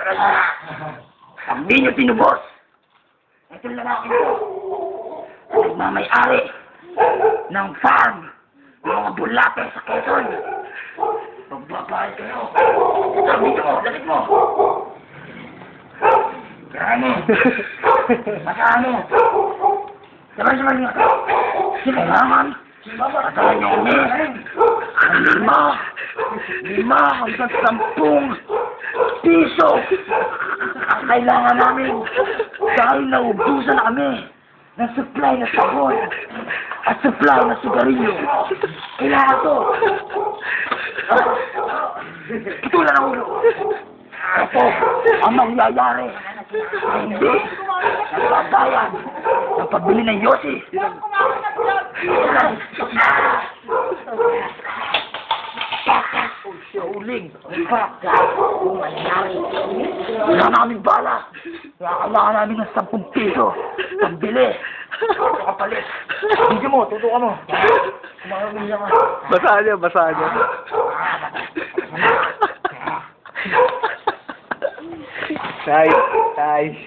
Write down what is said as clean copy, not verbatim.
Ang di nyo tinubos. Ito lalaki ko. Nagmamayari ng farm. Ng mga bulate sa Quezon. Magbabayad kayo. Sabi nyo, dalit mo. Kaya mo. Masahan mo. Sabay-sabay nyo. Kailangan. Patahan nyo kami. Lima hanggang 10 piso ang kailangan namin dahil naubusan na kami ng supply na sabon at supply na sigarilyo. Kailangan to. Pitulan ang ulo. Ito ang mangyayari na hindi nagbabayan ng pagbili ng yosi. Uling, kung mangyari. Wala na kaming bala. Kailangan namin ng 10 piso. Pambili. Kapalit. Hindi mo, tutukan mo. Kumakamili ka. Basahan niya. Nice.